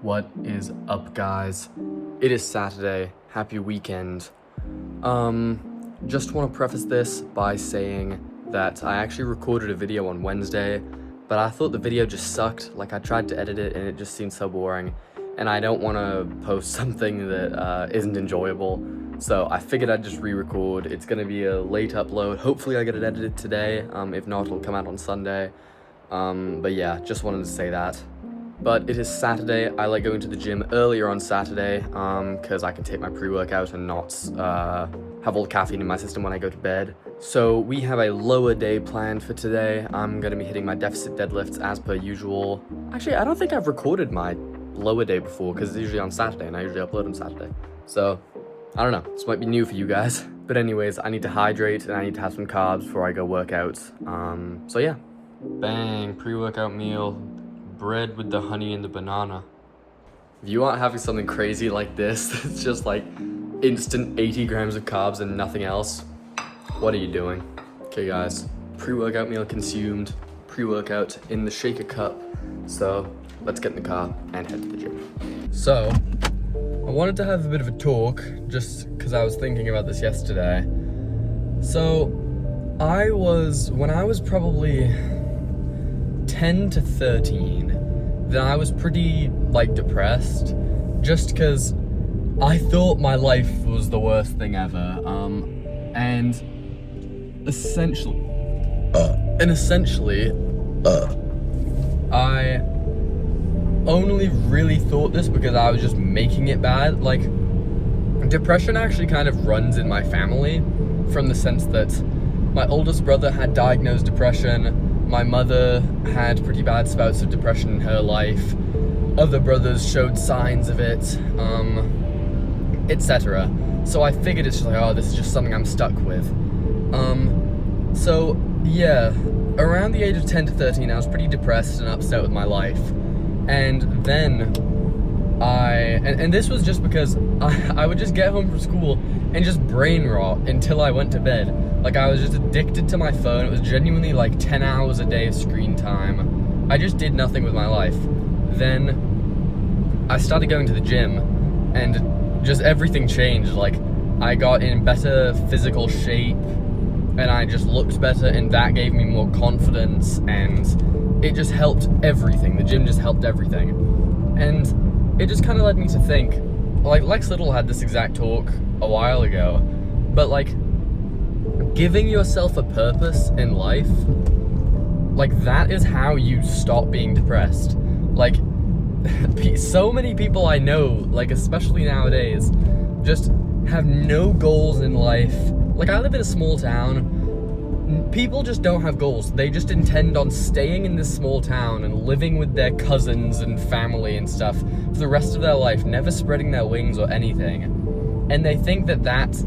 What is up, guys? It is Saturday. Happy weekend. Just want to preface this by saying that I actually recorded a video on Wednesday, but I thought the video just sucked. Like, I tried to edit it and it just seemed so boring, and I don't want to post something that isn't enjoyable. So I figured I'd just re-record. It's gonna be a late upload. Hopefully I get it edited today. If not, it'll come out on Sunday. But yeah, just wanted to say that. But it is Saturday. I like going to the gym earlier on Saturday because I can take my pre-workout and not have all the caffeine in my system when I go to bed. So we have a lower day planned for today. I'm going to be hitting my deficit deadlifts as per usual. Actually, I don't think I've recorded my lower day before because it's usually on Saturday and I usually upload on Saturday. So, I don't know. This might be new for you guys. But anyways, I need to hydrate and I need to have some carbs before I go work out. So yeah. Bang, pre-workout meal. Bread with the honey and the banana. If you aren't having something crazy like this, it's just like instant 80 grams of carbs and nothing else, what are you doing? Okay guys, pre-workout meal consumed, pre-workout in the shaker cup. So let's get in the car and head to the gym. So I wanted to have a bit of a talk just because I was thinking about this yesterday. So when I was probably 10 to 13, then I was pretty depressed just because I thought my life was the worst thing ever. And essentially, I only really thought this because I was just making it bad. Like, depression actually kind of runs in my family from the sense that my oldest brother had diagnosed depression. My mother had pretty bad bouts of depression in her life. Other brothers showed signs of it, etc. So I figured it's just like, oh, this is just something I'm stuck with. So yeah, around the age of 10 to 13, I was pretty depressed and upset with my life. And then and this was just because I would just get home from school and just brain rot until I went to bed. Like, I was just addicted to my phone. It was genuinely like 10 hours a day of screen time. I just did nothing with my life. Then I started going to the gym and just everything changed. Like, I got in better physical shape and I just looked better, and that gave me more confidence, and it just helped everything. The gym just helped everything. And it just kind of led me to think, like, Lex Little had this exact talk a while ago, but like, giving yourself a purpose in life, like, that is how you stop being depressed. Like, so many people I know, like, especially nowadays, just have no goals in life. Like, I live in a small town. People just don't have goals. They just intend on staying in this small town and living with their cousins and family and stuff for the rest of their life, never spreading their wings or anything. And they think that that's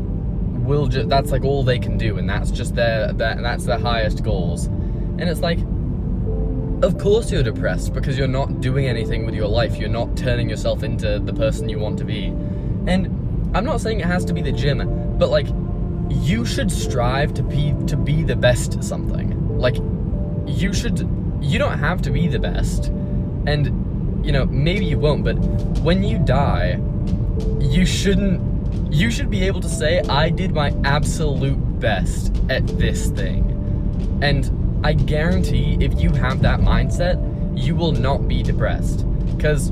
like all they can do, and that's just that's their highest goals. And it's like, of course you're depressed because you're not doing anything with your life. You're not turning yourself into the person you want to be. And I'm not saying it has to be the gym, but like, you should strive to be the best at something. Like, you don't have to be the best, and maybe you won't, but when you die, you should be able to say, I did my absolute best at this thing. And I guarantee if you have that mindset, you will not be depressed. Because,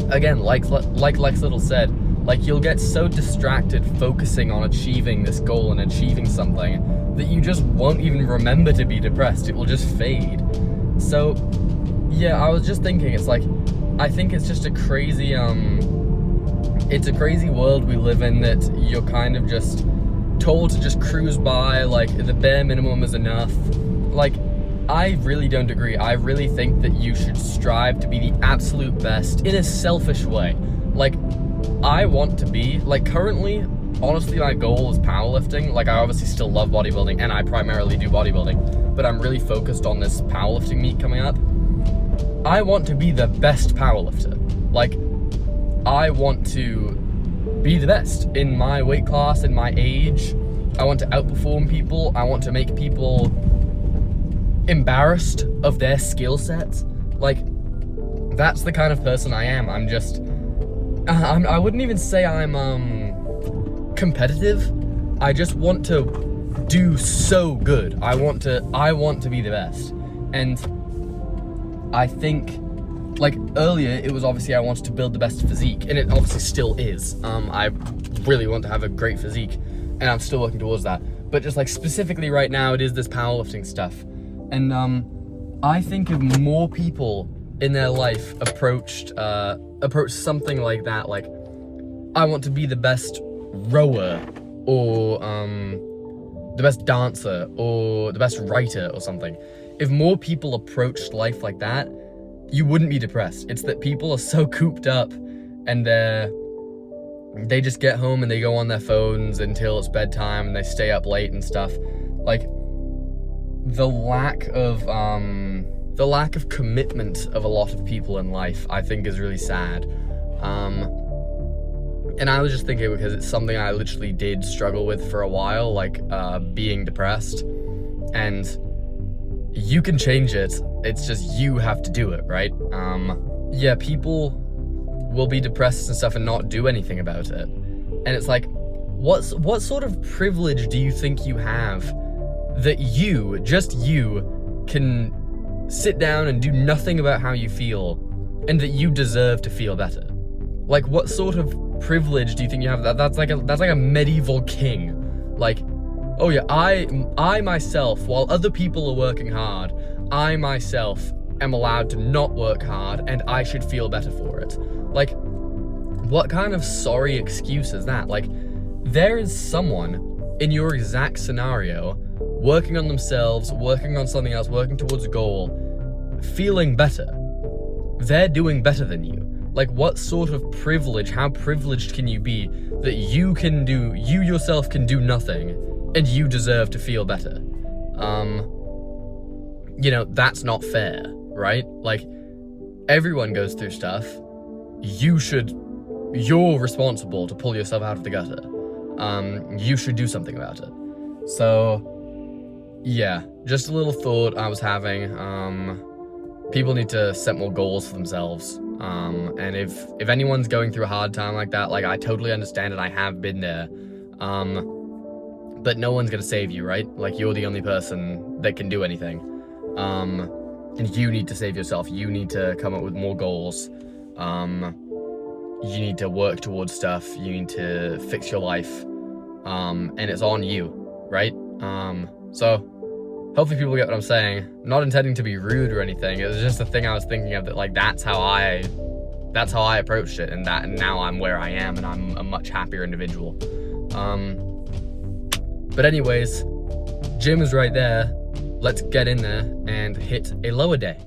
again, like Lex Little said, like, you'll get so distracted focusing on achieving this goal and achieving something that you just won't even remember to be depressed. It will just fade. So, yeah, I was just thinking, it's like, I think it's just a crazy, it's a crazy world we live in, that you're kind of just told to just cruise by, like, the bare minimum is enough. Like, I really don't agree. I really think that you should strive to be the absolute best in a selfish way. Like, I want to be, like, currently, honestly, my goal is powerlifting. Like, I obviously still love bodybuilding, and I primarily do bodybuilding, but I'm really focused on this powerlifting meet coming up. I want to be the best powerlifter. Like, I want to be the best in my weight class, in my age. I want to outperform people. I want to make people embarrassed of their skill sets. Like, that's the kind of person I am. I'm just, I wouldn't even say I'm competitive. I just want to do so good. I want to be the best. And I think, like, earlier it was obviously I wanted to build the best physique, and it obviously still is. I really want to have a great physique, and I'm still working towards that. But just like specifically right now, it is this powerlifting stuff. And I think if more people in their life approached something like that, like, I want to be the best rower, or the best dancer, or the best writer, or something. If more people approached life like that, you wouldn't be depressed. It's that people are so cooped up, and they just get home and they go on their phones until it's bedtime, and they stay up late and stuff. Like, the lack of commitment of a lot of people in life, I think, is really sad. And I was just thinking, because it's something I literally did struggle with for a while, like being depressed. And you can change it. It's just you have to do it, right? Yeah, people will be depressed and stuff and not do anything about it. And it's like, what sort of privilege do you think you have that you, just you, can sit down and do nothing about how you feel, and that you deserve to feel better? Like, what sort of privilege do you think you have? That's like a medieval king. Like, oh yeah, I myself, while other people are working hard, I myself am allowed to not work hard, and I should feel better for it. Like, what kind of sorry excuse is that? Like, there is someone in your exact scenario working on themselves, working on something else, working towards a goal, feeling better. They're doing better than you. Like, what sort of privilege, how privileged can you be that you yourself can do nothing, and you deserve to feel better? You know, that's not fair, right? Like, everyone goes through stuff. You're responsible to pull yourself out of the gutter. You should do something about it. So, yeah, just a little thought I was having. People need to set more goals for themselves. And if anyone's going through a hard time like that, like, I totally understand it. I have been there. But no one's gonna save you, right? Like, you're the only person that can do anything. And you need to save yourself. You need to come up with more goals. You need to work towards stuff. You need to fix your life. And it's on you, right? So hopefully people get what I'm saying. I'm not intending to be rude or anything. It was just a thing I was thinking of, that, like, that's how I approached it, and now I'm where I am, and I'm a much happier individual. But anyways, gym is right there. Let's get in there and hit a lower day.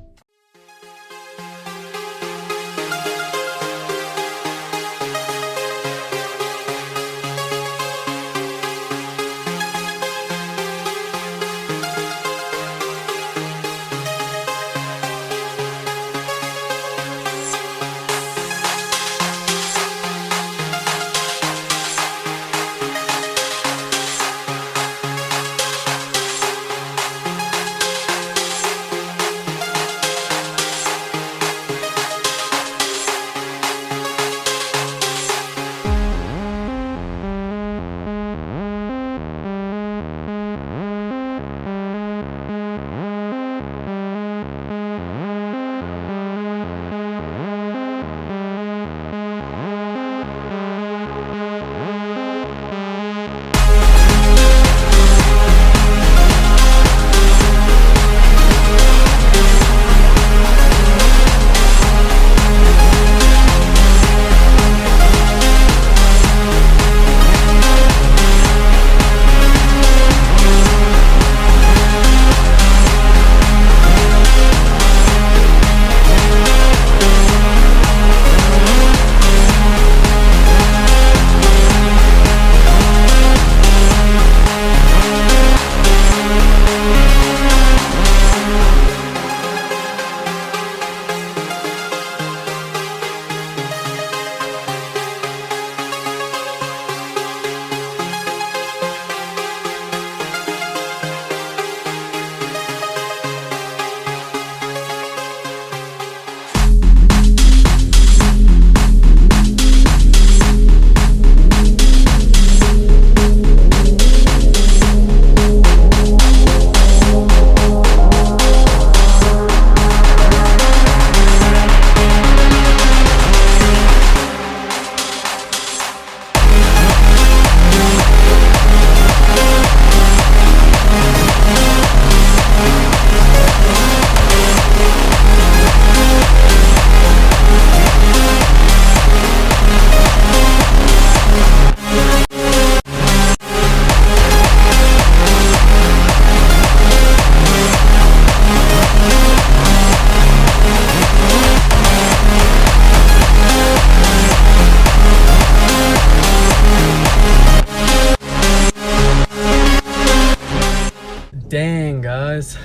guys,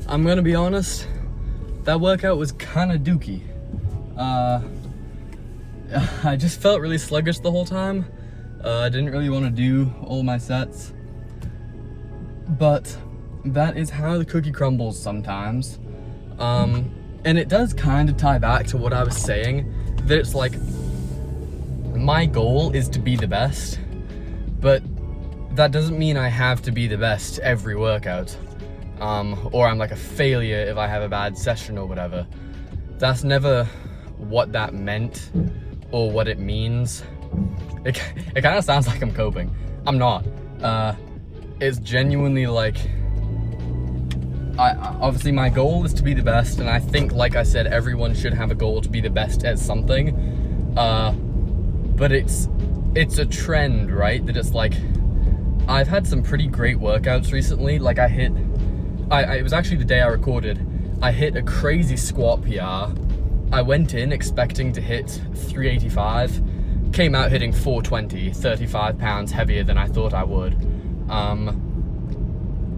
I'm gonna be honest, that workout was kind of dookie. I just felt really sluggish the whole time. I didn't really want to do all my sets, but that is how the cookie crumbles sometimes. And it does kind of tie back to what I was saying, that it's like, my goal is to be the best, but that doesn't mean I have to be the best every workout, or I'm like a failure if I have a bad session or whatever. That's never what that meant or what it means. It kind of sounds like I'm coping. I'm not. It's genuinely like, obviously my goal is to be the best, and I think, like I said, everyone should have a goal to be the best at something. But it's a trend, right? That it's like, I've had some pretty great workouts recently. Like it was actually the day I recorded, I hit a crazy squat PR. I went in expecting to hit 385, came out hitting 420, 35 pounds heavier than I thought I would.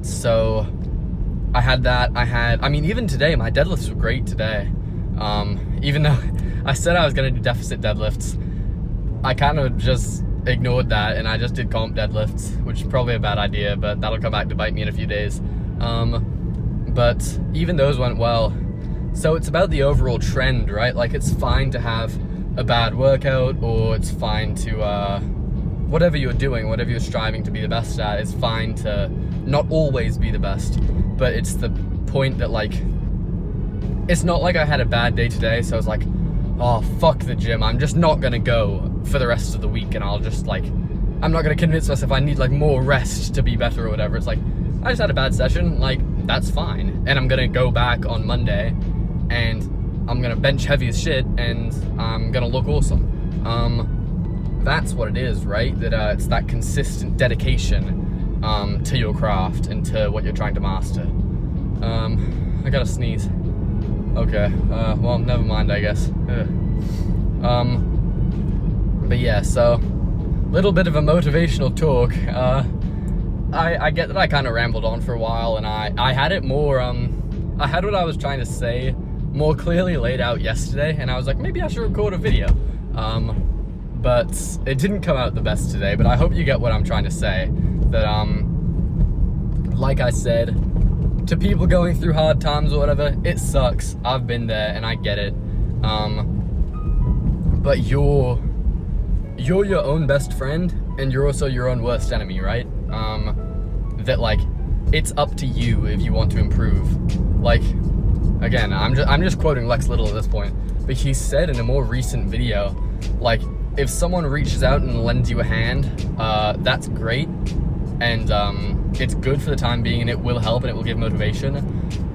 So I had that. I mean, even today, my deadlifts were great today. Even though I said I was gonna do deficit deadlifts, I kind of just ignored that and I just did comp deadlifts, which is probably a bad idea, but that'll come back to bite me in a few days. But even those went well. So it's about the overall trend, right? Like, it's fine to have a bad workout, or it's fine to, whatever you're doing, whatever you're striving to be the best at, it's fine to not always be the best. But it's the point that, like, it's not like I had a bad day today, so I was like, oh, fuck the gym, I'm just not gonna go for the rest of the week, and I'll just, like, I'm not gonna convince myself I need, like, more rest to be better or whatever. It's like, I just had a bad session, like, that's fine. And I'm gonna go back on Monday, and I'm gonna bench heavy as shit, and I'm gonna look awesome. That's what it is, right? That it's that consistent dedication to your craft and to what you're trying to master. I gotta sneeze. Okay, well, never mind, I guess. But yeah, so, little bit of a motivational talk. I get that I kind of rambled on for a while, and I had it more, I had what I was trying to say more clearly laid out yesterday, and I was like, maybe I should record a video. But it didn't come out the best today, but I hope you get what I'm trying to say. That, like I said, to people going through hard times or whatever, it sucks. I've been there and I get it. But you're your own best friend, and you're also your own worst enemy, right? That, like, it's up to you if you want to improve. Like, again, I'm just quoting Lex Little at this point, but he said in a more recent video, like, if someone reaches out and lends you a hand, that's great, and it's good for the time being, and it will help, and it will give motivation,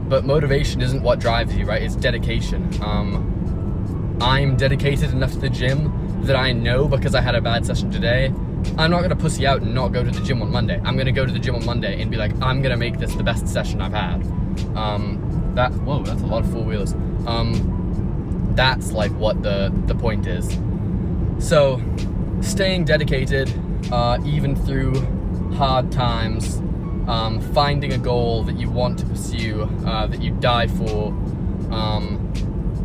but motivation isn't what drives you, right? It's dedication. I'm dedicated enough to the gym that I know, because I had a bad session today, I'm not gonna pussy out and not go to the gym on Monday. I'm gonna go to the gym on Monday and be like, I'm gonna make this the best session I've had. Whoa, that's a lot of four-wheelers. That's like what the point is. So, staying dedicated, even through hard times, finding a goal that you want to pursue, that you die for,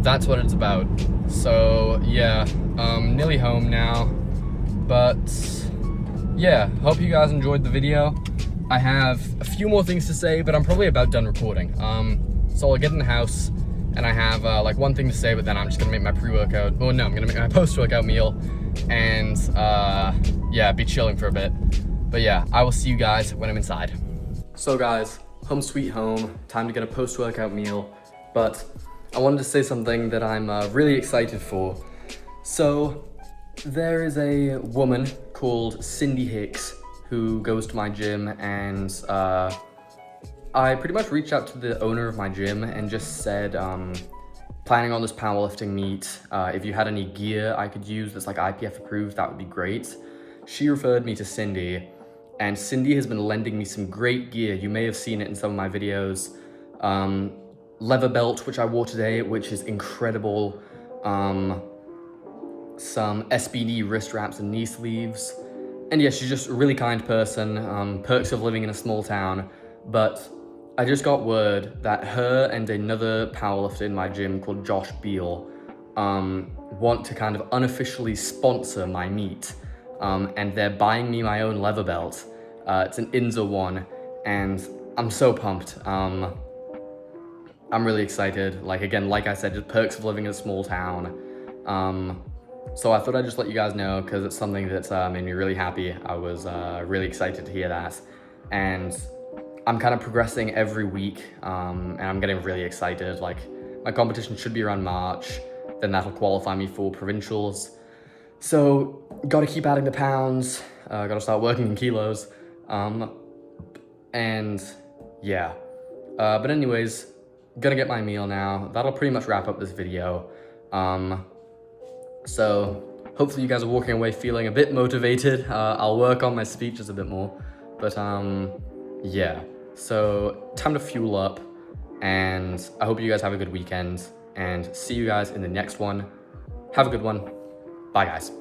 that's what it's about. So, yeah, nearly home now, but yeah, hope you guys enjoyed the video. I have a few more things to say, but I'm probably about done recording. So I'll get in the house, and I have like one thing to say, but then I'm just gonna make my pre-workout, oh no, I'm gonna make my post-workout meal, and yeah, be chilling for a bit. But yeah, I will see you guys when I'm inside. So guys, home sweet home, time to get a post-workout meal, but I wanted to say something that I'm really excited for. So, there is a woman called Cindy Hicks who goes to my gym, and I pretty much reached out to the owner of my gym and just said, planning on this powerlifting meet, if you had any gear I could use that's like IPF approved, that would be great. She referred me to Cindy, and Cindy has been lending me some great gear. You may have seen it in some of my videos. Leather belt, which I wore today, which is incredible. Some SBD wrist wraps and knee sleeves. And yeah, she's just a really kind person. Perks of living in a small town. But I just got word that her and another powerlifter in my gym called Josh Beal want to kind of unofficially sponsor my meet. And they're buying me my own leather belt. It's an Inza one, and I'm so pumped. I'm really excited. Like, again, like I said, just perks of living in a small town. So I thought I'd just let you guys know, because it's something that's made me really happy. I was really excited to hear that. And I'm kind of progressing every week, and I'm getting really excited. Like, my competition should be around March, then that'll qualify me for provincials. So, gotta keep adding the pounds, gotta start working in kilos, and yeah. But anyways, gonna get my meal now. That'll pretty much wrap up this video. So, hopefully you guys are walking away feeling a bit motivated. I'll work on my speech just a bit more, but yeah. So, time to fuel up, and I hope you guys have a good weekend, and see you guys in the next one. Have a good one. Bye, guys.